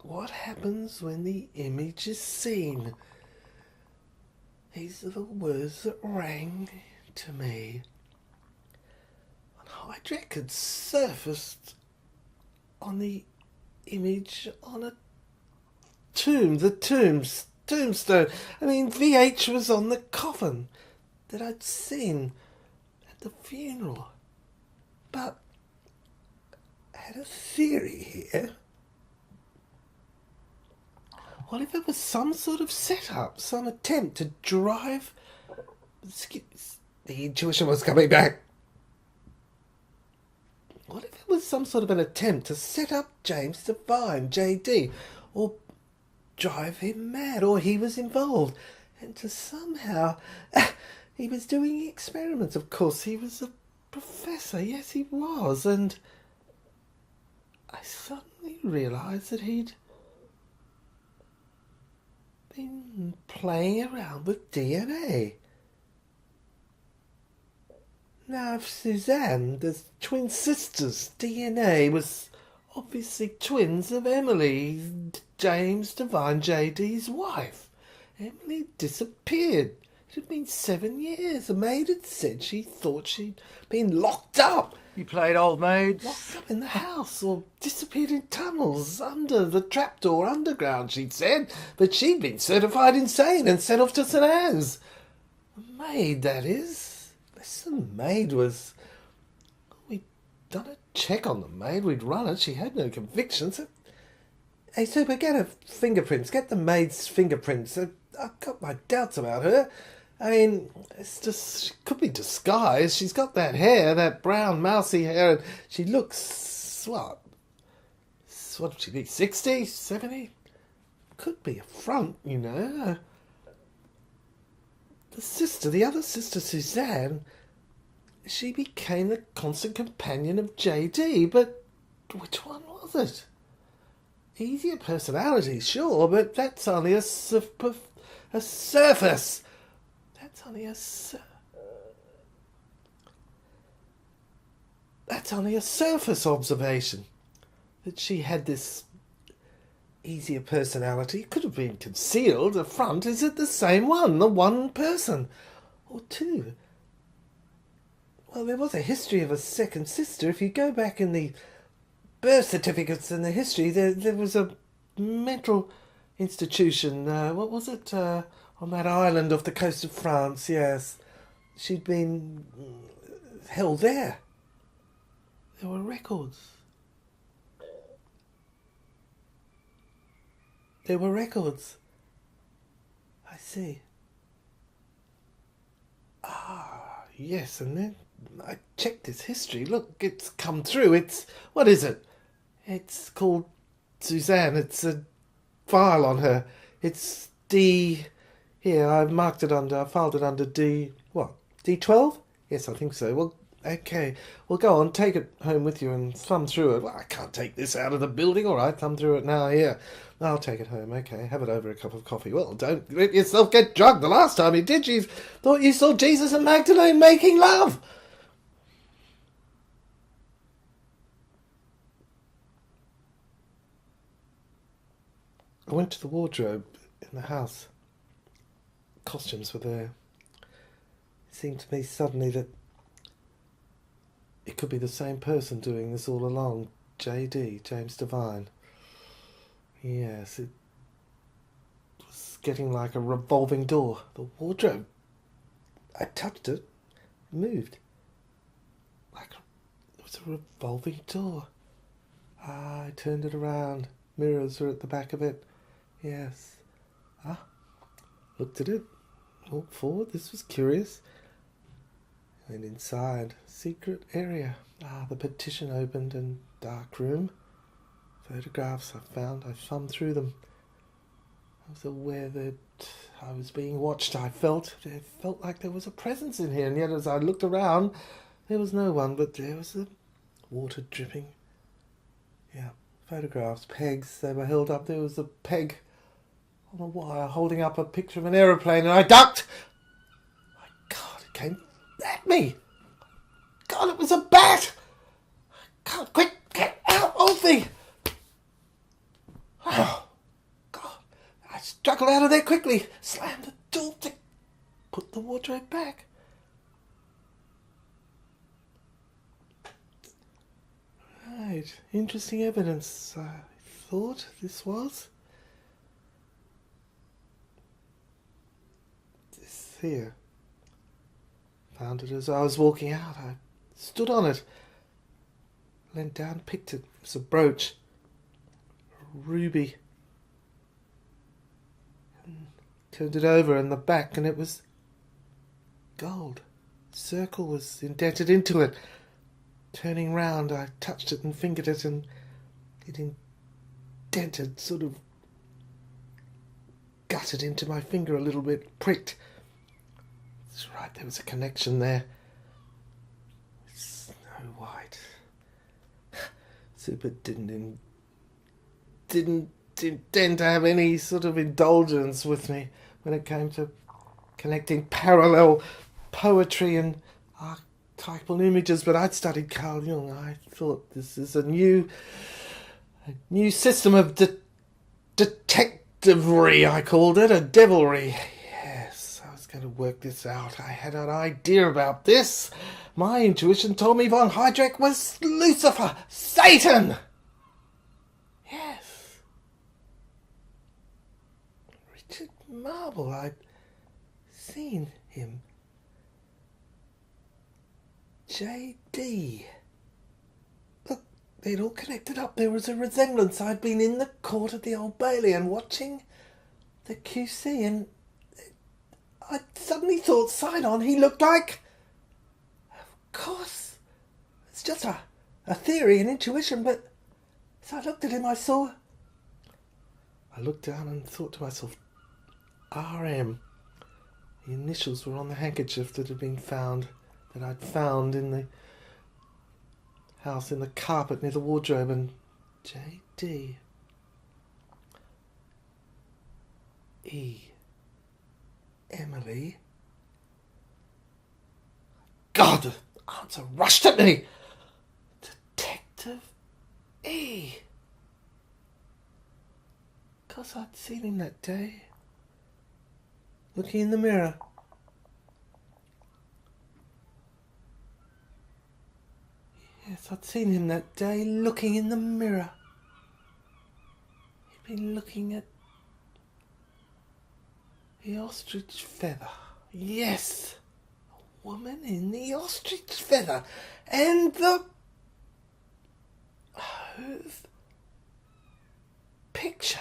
what happens when the image is seen. These are the words that rang to me. An hijack had surfaced on the image on a tombstone. I mean, VH was on the coffin that I'd seen at the funeral. But I had a theory here. What if it was some sort of setup, some attempt to drive... The intuition was coming back. What if it was some sort of an attempt to set up James Devine, JD, or drive him mad, or he was involved, and to somehow... he was doing experiments, of course. He was a professor, yes he was, and I suddenly realised that he'd been playing around with DNA. Now, if Suzanne, the twin sisters' DNA was obviously twins of Emily, James Devine, JD's wife. Emily disappeared. It had been 7 years. The maid had said she thought she'd been locked up. You played old maids? Locked up in the house or disappeared in tunnels under the trapdoor underground, she'd said. But she'd been certified insane and sent off to St Anne's. The maid, that is. The maid was... We'd done a check on the maid. We'd run it. She had no convictions. Hey, Super, get her fingerprints. Get the maid's fingerprints. I've got my doubts about her. I mean, it's just... She could be disguised. She's got that hair, that brown, mousy hair, and she looks... What would she be, 60, 70? Could be a front, you know. The other sister, Suzanne... She became the constant companion of JD, but which one was it? Easier personality, sure, but that's only a surface. That's only a surface observation. That she had this easier personality. It could have been concealed. The front, is it the same one? The one person? Or two? Well, there was a history of a second sister. If you go back in the birth certificates and the history, there was a mental institution. What was it? On that island off the coast of France, yes. She'd been held there. There were records. There were records. I see. Ah, yes, and then I checked this history. Look, it's come through. What is it? It's called Suzanne. It's a file on her. It's D... Here, I filed it under D... What? D12? Yes, I think so. Well, okay. Well, go on, take it home with you and thumb through it. Well, I can't take this out of the building. All right, thumb through it now. Here. I'll take it home. Okay, have it over a cup of coffee. Well, don't let yourself get drugged. The last time you did, you thought you saw Jesus and Magdalene making love. I went to the wardrobe in the house. Costumes were there. It seemed to me suddenly that it could be the same person doing this all along. JD, James Devine. Yes, it was getting like a revolving door. The wardrobe, I touched it, it moved. It was a revolving door. I turned it around. Mirrors were at the back of it. Yes. Looked at it. Walked forward. This was curious. Went inside. Secret area. The partition opened and dark room. Photographs I found. I thumbed through them. I was aware that I was being watched. It felt like there was a presence in here, and yet as I looked around, there was no one, but there was the water dripping. Yeah. Photographs, pegs, they were held up. There was a peg on a wire holding up a picture of an aeroplane, and I ducked. My God, it came at me. God, it was a bat. God, quick, get out of me. Oh, God. I struggled out of there quickly, slammed the door to put the wardrobe back. Right, interesting evidence, I thought this was. This here. Found it as I was walking out. I stood on it, leant down, picked it. It was a brooch, a ruby. And turned it over in the back, and it was gold. A circle was indented into it. Turning round, I touched it and fingered it, and it indented, sort of gutted into my finger a little bit, pricked. That's right, there was a connection there. Snow White. Super didn't intend to have any sort of indulgence with me when it came to connecting parallel poetry and archetypal images, but I'd studied Carl Jung. I thought this is a new system of detectivery, I called it, a devilry. Yes, I was going to work this out. I had an idea about this. My intuition told me von Heydrich was Lucifer, Satan. Yes. Richard Marble, I'd seen him. J.D. Look, they'd all connected up. There was a resemblance. I'd been in the court at the Old Bailey and watching the QC, and I suddenly thought, sight on, he looked like... Of course, it's just a theory, an intuition, but as I looked at him, I looked down and thought to myself, R.M. The initials were on the handkerchief that had been found, that I'd found in the house, in the carpet near the wardrobe, and J.D. E. Emily. God, the answer rushed at me. Detective E. 'Cause I'd seen him that day, looking in the mirror. Yes, I'd seen him that day looking in the mirror. He'd been looking at the ostrich feather. Yes, a woman in the ostrich feather. And the picture.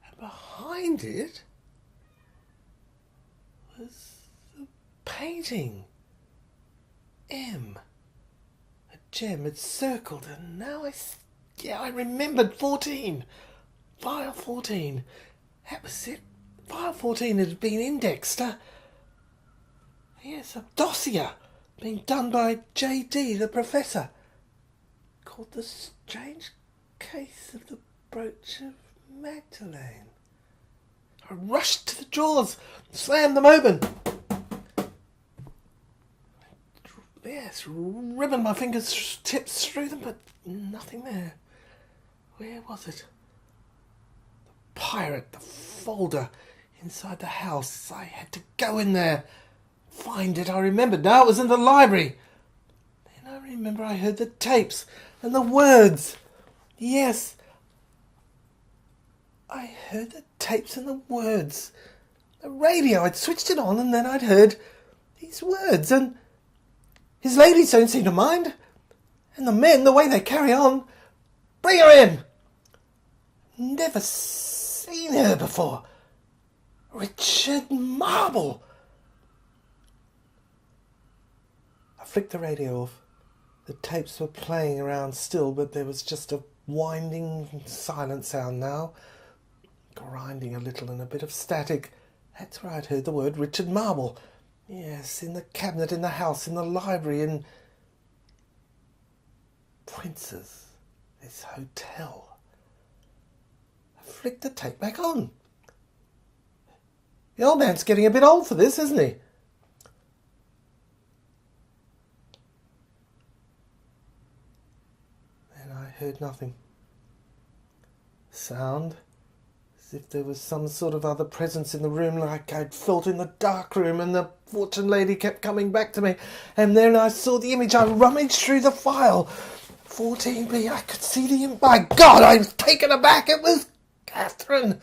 And behind it was the painting. M. A gem, it's circled, and now I remembered 14. File 14. That was it. File 14 had been indexed. Yes, a dossier being done by J.D., the professor, called The Strange Case of the Brooch of Magdalene. I rushed to the drawers, slammed them open. Yes, ribboned my fingers tips through them, but nothing there. Where was it? The pirate, the folder inside the house. I had to go in there, find it. I remembered now, it was in the library. Then I remember I heard the tapes and the words. Yes, I heard the tapes and the words. The radio, I'd switched it on, and then I'd heard these words, and his ladies don't seem to mind. And the men, the way they carry on. Bring her in. Never seen her before. Richard Marble. I flicked the radio off. The tapes were playing around still, but there was just a winding, silent sound now. Grinding a little and a bit of static. That's where I'd heard the word Richard Marble. Yes, in the cabinet, in the house, in the library, in Prince's, this hotel. I flicked the tape back on. The old man's getting a bit old for this, isn't he? Then I heard nothing. sound, as if there was some sort of other presence in the room, like I'd felt in the dark room, and the fortune lady kept coming back to me. And then I saw the image. I rummaged through the file. 14B, I could see the image. My God, I was taken aback. It was Catherine.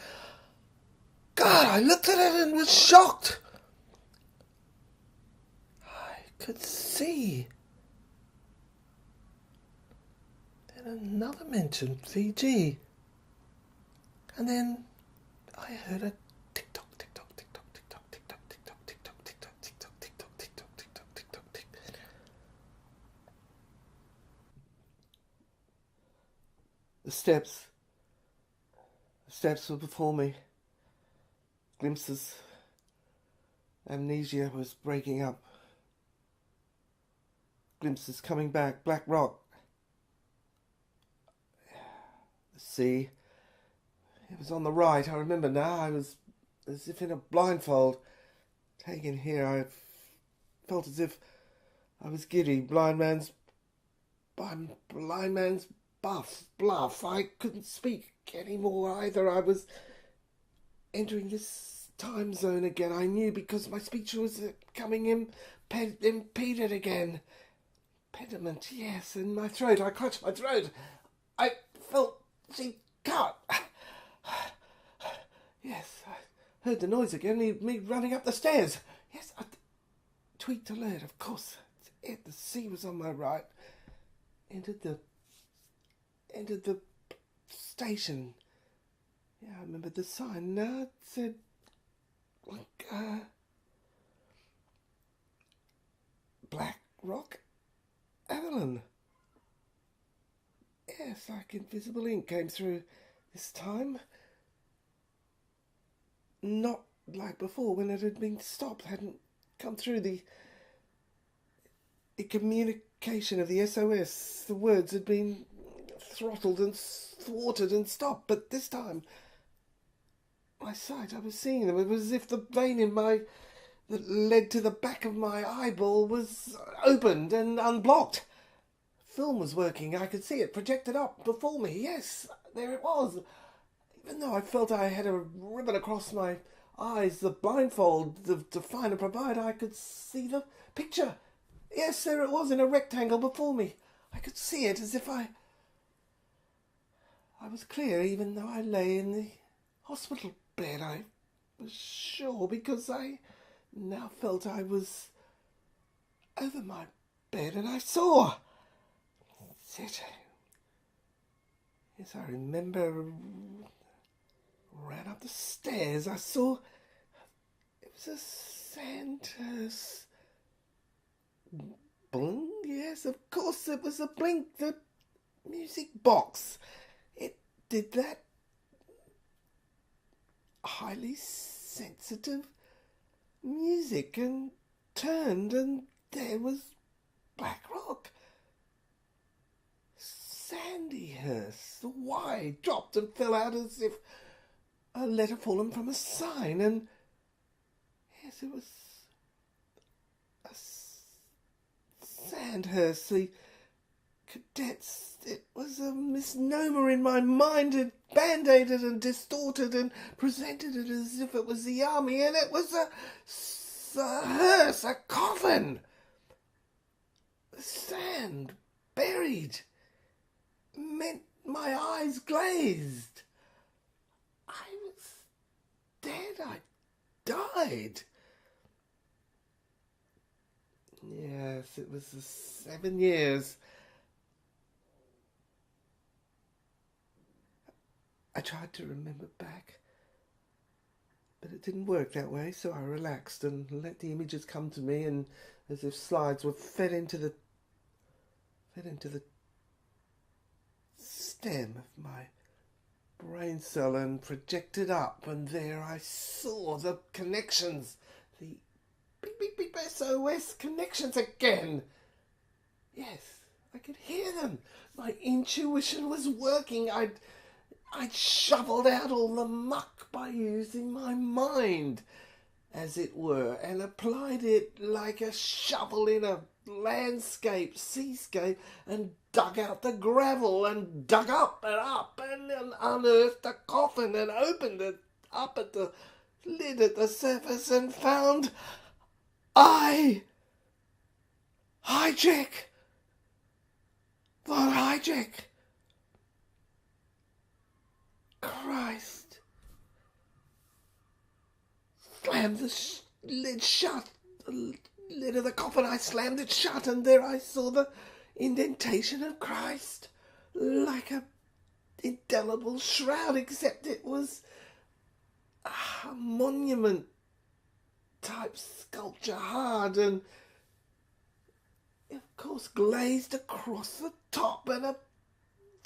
God, I looked at it and was shocked. I could see. Then another mention, Fiji. And then I heard a tick-tock, tick-tock, tick-tock, tick-tock, tick-tock, tick-tock, tick-tock, tick-tock, tick-tock, tick-tock, tick-tock, tick-tock, tick-tock, tick-tock. The steps were before me. Glimpses. Amnesia was breaking up. Glimpses coming back. Black rock. The sea. It was on the right. I remember now. I was as if in a blindfold. Taken here, I felt as if I was giddy. Blind man's bluff. I couldn't speak anymore either. I was entering this time zone again. I knew because my speech was becoming impeded again. Impediment, yes, in my throat. I clutched my throat. I felt she cut. Yes, I heard the noise again, me running up the stairs. Yes, I tweaked alert, of course. The sea was on my right. Entered the station. Yeah, I remembered the sign. Now it said, Black Rock Evelyn. Yes, like invisible ink came through this time. Not like before when it had been stopped, hadn't come through the communication of the SOS. The words had been throttled and thwarted and stopped, but this time my sight, I was seeing them. It was as if the vein in my that led to the back of my eyeball was opened and unblocked. Film was working. I could see it projected up before me. Yes, there it was. Even though I felt I had a ribbon across my eyes, the blindfold, the define and provide, I could see the picture. Yes, there it was in a rectangle before me. I could see it as if I was clear, even though I lay in the hospital bed. I was sure because I now felt I was over my bed and I saw. That's it. Yes, I remember. Ran up the stairs. I saw it was a Santa's bling. Yes, of course it was a blink. The music box. It did that. Highly sensitive music and turned, and there was Black Rock. Sandyhurst. The Y dropped and fell out as if a letter fallen from a sign, and yes, it was a Sandhurst, the cadets. It was a misnomer in my mind. It band-aided and distorted and presented it as if it was the army, and it was a hearse, a coffin. The sand buried meant my eyes glazed. I was dead. I died. Yes, it was the 7 years. I tried to remember back, but it didn't work that way, so I relaxed and let the images come to me, and as if slides were fed into the stem of my brain cell and projected up, and there I saw the connections, the beep SOS connections again. Yes, I could hear them. My intuition was working. I'd shoveled out all the muck by using my mind. as it were, and applied it like a shovel in a seascape, and dug out the gravel, and dug up and unearthed the coffin, and opened it up at the lid at the surface, and found Hijack! Von Hijack! Christ! Slammed the lid shut. The lid of the coffin, I slammed it shut, and there I saw the indentation of Christ, like a indelible shroud, except it was a monument type sculpture, hard and of course glazed across the top, and a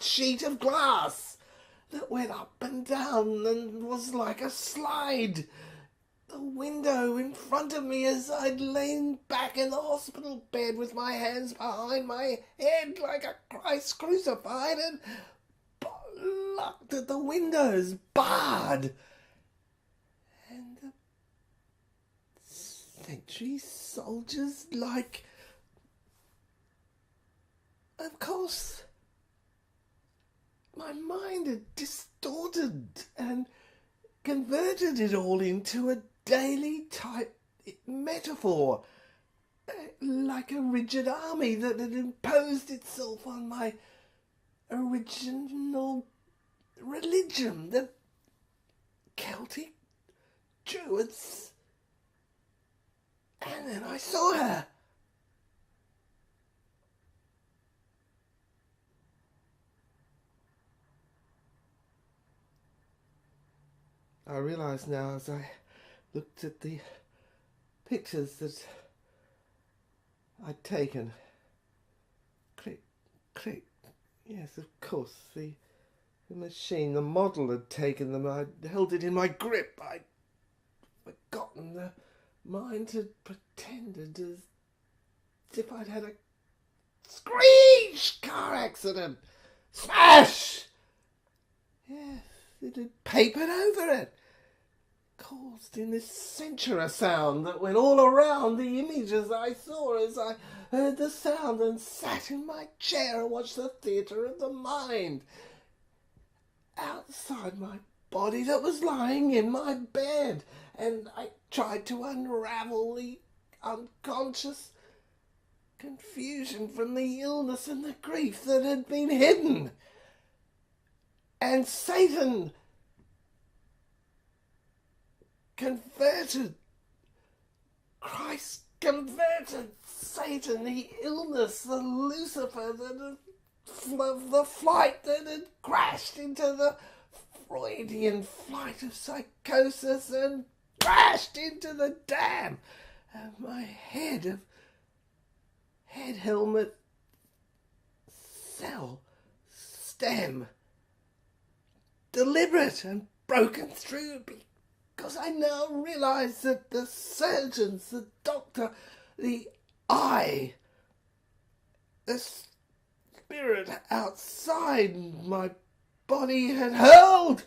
sheet of glass that went up and down and was like a slide. The window in front of me, as I'd lain back in the hospital bed with my hands behind my head like a Christ crucified, and looked at the windows barred, and the sentry soldiers, like, of course, my mind had distorted and converted it all into a daily type metaphor, like a rigid army that had imposed itself on my original religion, the Celtic Druids. And then I saw her. I realise now, as I looked at the pictures that I'd taken. Click, click. Yes, of course, the machine, the model had taken them. I held it in my grip. I'd forgotten. The mind had pretended as if I'd had a screech car accident. Smash! Yes, it had papered over it, caused in this censura sound that went all around the images I saw as I heard the sound and sat in my chair and watched the theatre of the mind. Outside my body that was lying in my bed, and I tried to unravel the unconscious confusion from the illness and the grief that had been hidden. And Satan converted, Christ converted Satan, the illness, the Lucifer, the flight that had crashed into the Freudian flight of psychosis and crashed into the dam of my head helmet, cell, stem, deliberate and broken through, because I now realise that the surgeons, the doctor, the eye, the spirit outside my body had hurled,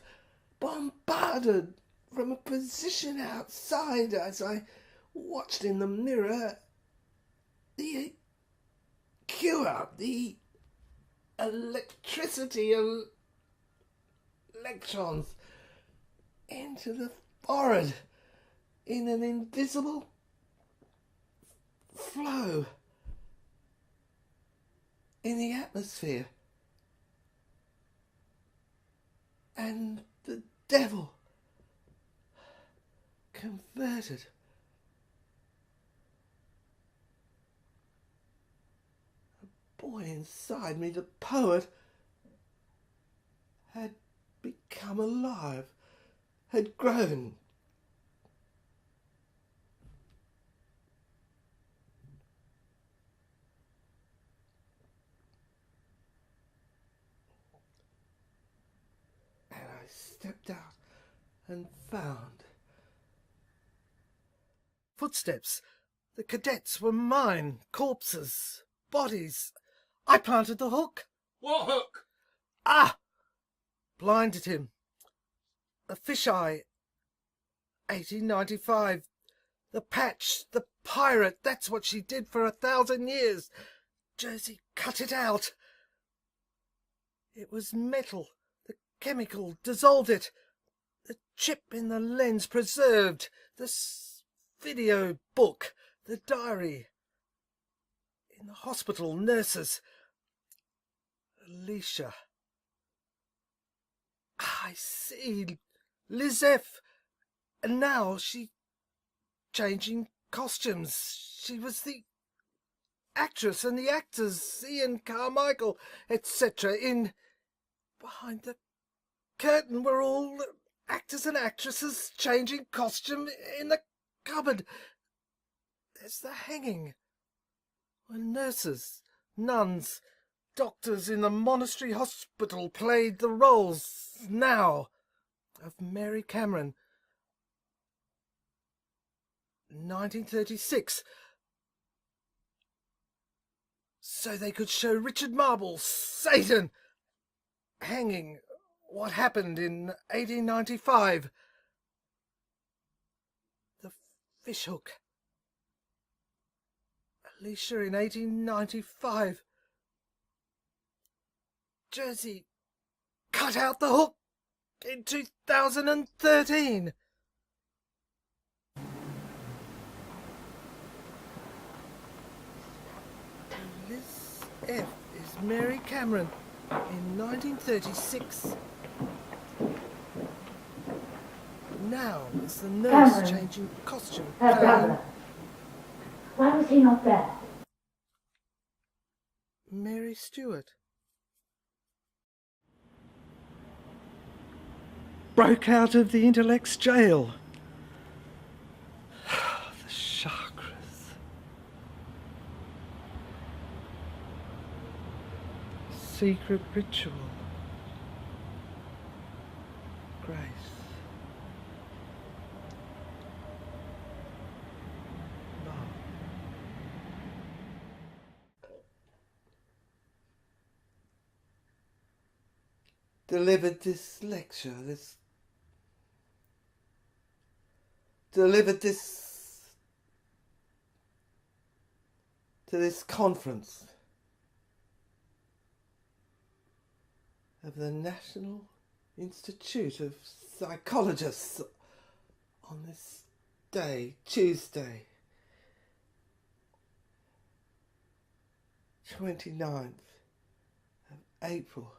bombarded from a position outside as I watched in the mirror the cure, the electricity, electrons into the forehead in an invisible flow in the atmosphere. And the devil converted. A boy inside me, the poet, had become alive, had grown. And I stepped out and found footsteps. The cadets were mine, corpses, bodies. I planted the hook. What hook? Ah! Blinded him. A fisheye. 1895. The patch, the pirate, that's what she did for 1,000 years. Jersey cut it out. It was metal. The chemical dissolved it. The chip in the lens preserved. The video book. The diary. In the hospital, nurses. Alicia. I see. Liz F. And now she changing costumes. She was the actress and the actors, Ian Carmichael, etc. In behind the curtain were all the actors and actresses changing costume in the cupboard. There's the hanging. When nurses, nuns, doctors in the monastery hospital played the roles now of Mary Cameron. 1936. So they could show Richard Marble, Satan, hanging. What happened in 1895? The fishhook. Alicia in 1895. Jersey cut out the hook in 2013. Liz F. is Mary Cameron in 1936. Now it's the nurse Cameron, changing costume. her brother. Why was he not there? Mary Stewart. Broke out of the intellect's jail. The chakras. Secret ritual. Grace. Love. Delivered this lecture, delivered this to this conference of the National Institute of Psychologists on this day, Tuesday, 29th of April,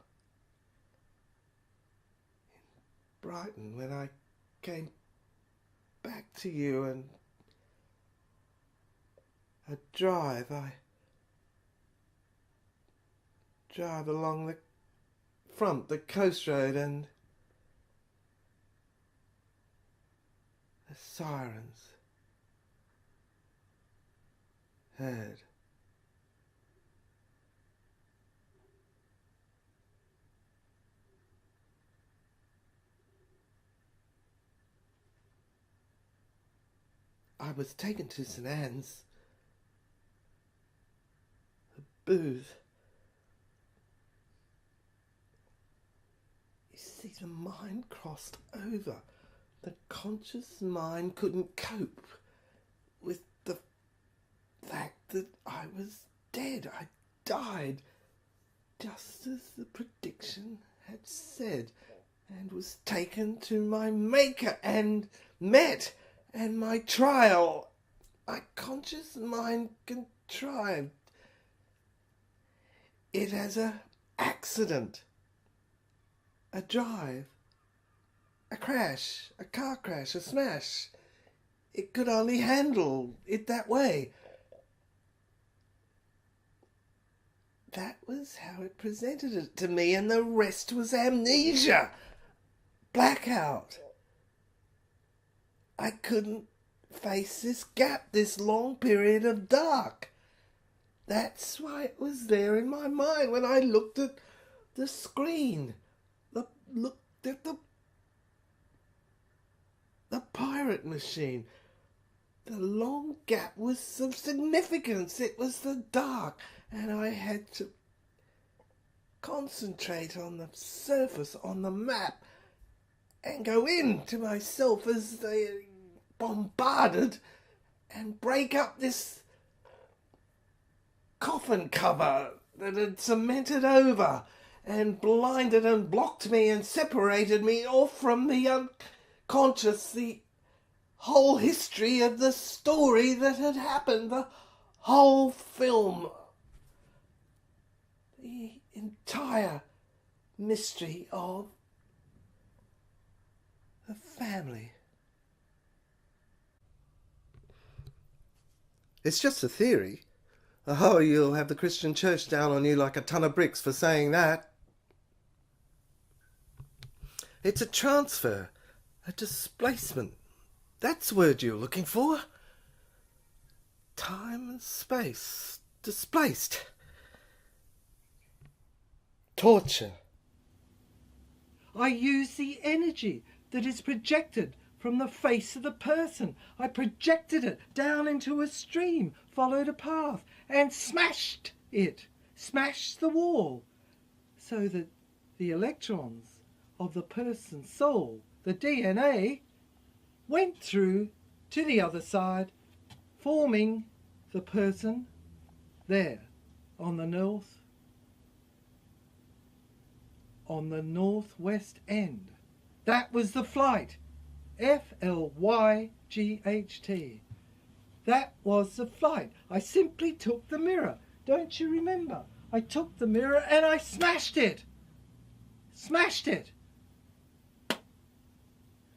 in Brighton, when I came back to you and I drive along the front, the coast road, and the sirens heard. I was taken to St. Anne's. The booth. You see, the mind crossed over. The conscious mind couldn't cope with the fact that I was dead. I died, just as the prediction had said, and was taken to my maker and met. And my trial, my conscious mind contrived it as a accident, a drive, a crash, a car crash, a smash. It could only handle it that way. That was how it presented it to me, and the rest was amnesia, blackout. I couldn't face this gap, this long period of dark. That's why it was there in my mind when I looked at the screen, looked at the pirate machine. The long gap was of significance. It was the dark, and I had to concentrate on the surface, on the map, and go into myself as they bombarded and break up this coffin cover that had cemented over and blinded and blocked me and separated me off from the unconscious, the whole history of the story that had happened, the whole film, the entire mystery of the family. It's just a theory. Oh, you'll have the Christian church down on you like a ton of bricks for saying that. It's a transfer, a displacement. That's the word you're looking for. Time and space displaced. Torture. I use the energy that is projected from the face of the person. I projected it down into a stream, followed a path, and smashed it, smashed the wall, so that the electrons of the person's soul, the DNA, went through to the other side, forming the person there on the northwest end. That was the flight. FLYGHT. That was the flight. I simply took the mirror. Don't you remember? I took the mirror and I smashed it. Smashed it.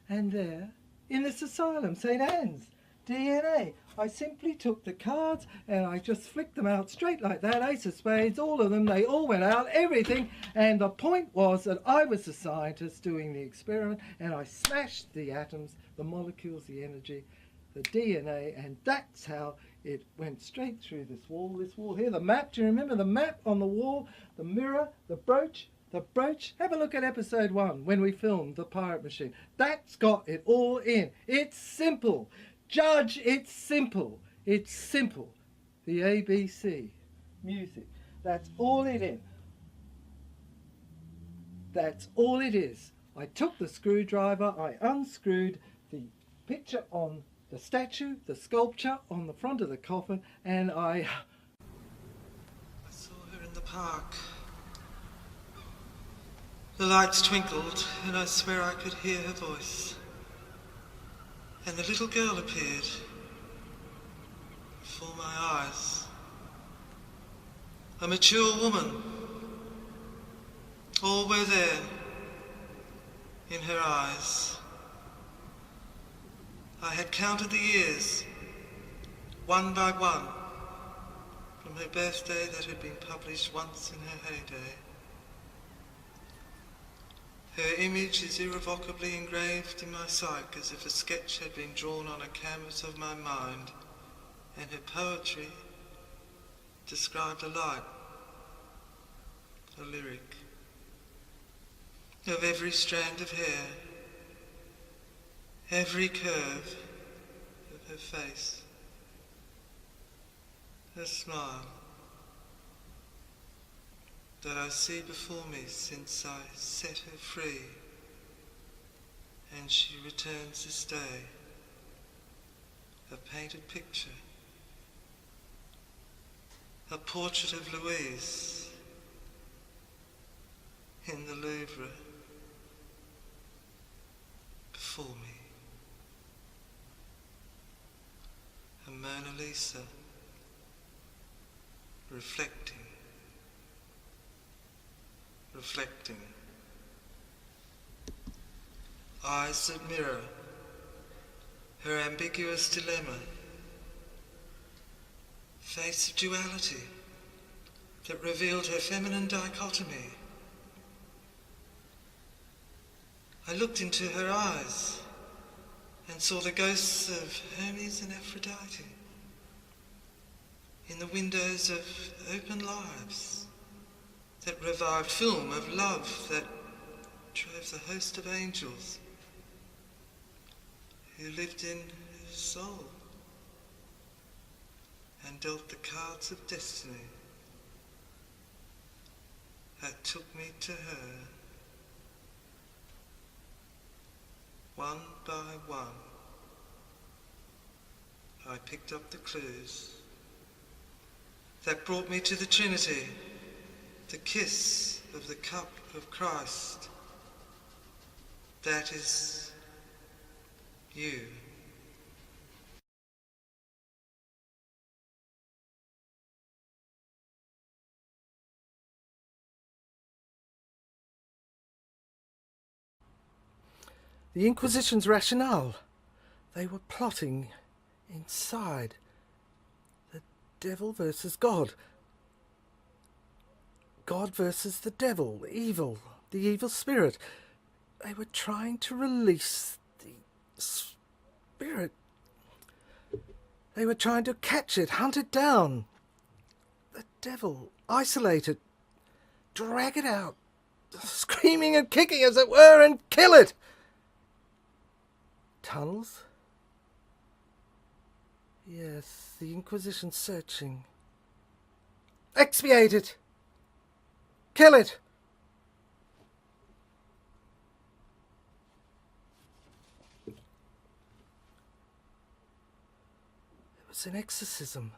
And there, in this asylum, St. Anne's, DNA, I simply took the cards and I just flicked them out straight like that, ace of spades, all of them, they all went out, everything. And the point was that I was the scientist doing the experiment and I smashed the atoms, the molecules, the energy, the DNA, and that's how it went straight through this wall here. The map, do you remember the map on the wall? The mirror, the brooch. Have a look at episode 1 when we filmed the pirate machine. That's got it all in. It's simple. Judge, it's simple. It's simple. The ABC. Music. That's all it is. That's all it is. I took the screwdriver, I unscrewed the picture on the statue, the sculpture on the front of the coffin, and I saw her in the park. The lights twinkled, and I swear I could hear her voice. And the little girl appeared before my eyes. A mature woman. All were there in her eyes. I had counted the years, one by one, from her birthday that had been published once in her heyday. Her image is irrevocably engraved in my psyche as if a sketch had been drawn on a canvas of my mind, and her poetry described a light, a lyric, of every strand of hair, every curve of her face, her smile, that I see before me since I set her free, and she returns this day, a painted picture, a portrait of Louise in the Louvre before me, a Mona Lisa reflecting, eyes that mirror her ambiguous dilemma, face of duality that revealed her feminine dichotomy. I looked into her eyes and saw the ghosts of Hermes and Aphrodite in the windows of open lives that revived film of love that drove the host of angels who lived in her soul and dealt the cards of destiny that took me to her, one by one. I picked up the clues. That brought me to the Trinity, the kiss of the cup of Christ. That is you. The Inquisition's rationale. They were plotting inside. The devil versus God. God versus the devil, evil, the evil spirit. They were trying to release the spirit. They were trying to catch it, hunt it down. The devil, isolate it, drag it out, screaming and kicking as it were, and kill it. Tunnels? Yes, the Inquisition searching. Expiate it! Kill it! It was an exorcism.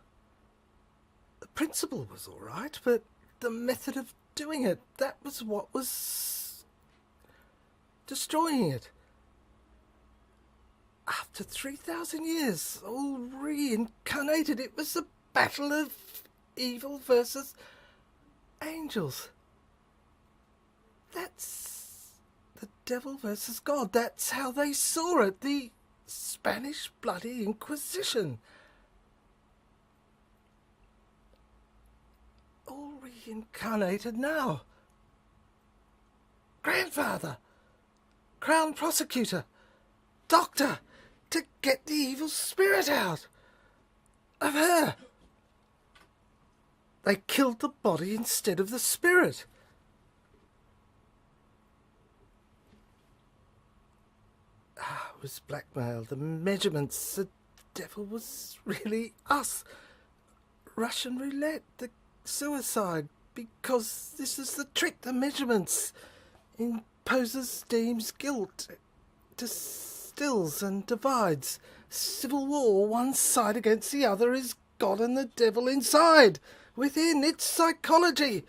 The principle was all right, but the method of doing it, that was what was destroying it. After 3,000 years, all reincarnated, it was a battle of evil versus angels. That's the devil versus God. That's how they saw it. The Spanish bloody Inquisition. All reincarnated now. Grandfather, Crown Prosecutor, Doctor, to get the evil spirit out of her. They killed the body instead of the spirit. It was blackmail, the measurements, the devil was really us. Russian roulette, the suicide, because this is the trick, the measurements. Imposes, deems guilt, distills and divides. Civil war, one side against the other is God and the devil inside. Within, it's psychology.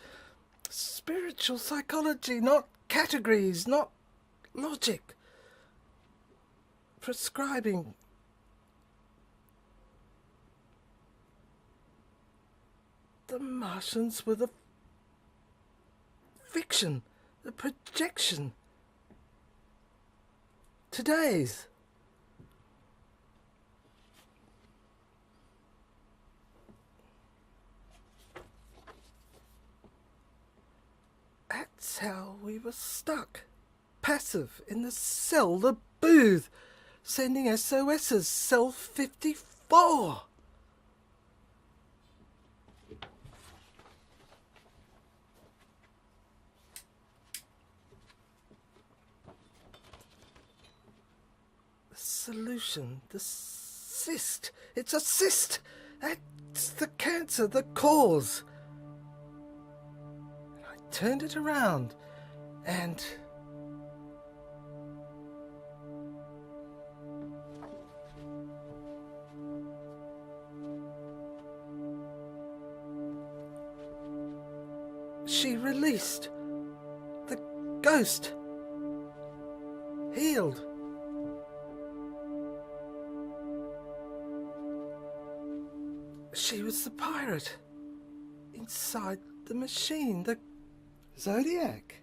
Spiritual psychology, not categories, not logic. Prescribing. The Martians were the fiction, the projection. Today's. That's how we were stuck. Passive in the cell, the booth, sending SOSs, cell 54. The solution, the cyst. It's a cyst. That's the cancer, the cause. Turned it around and she released the ghost, healed. She was the pirate inside the machine, the zodiac.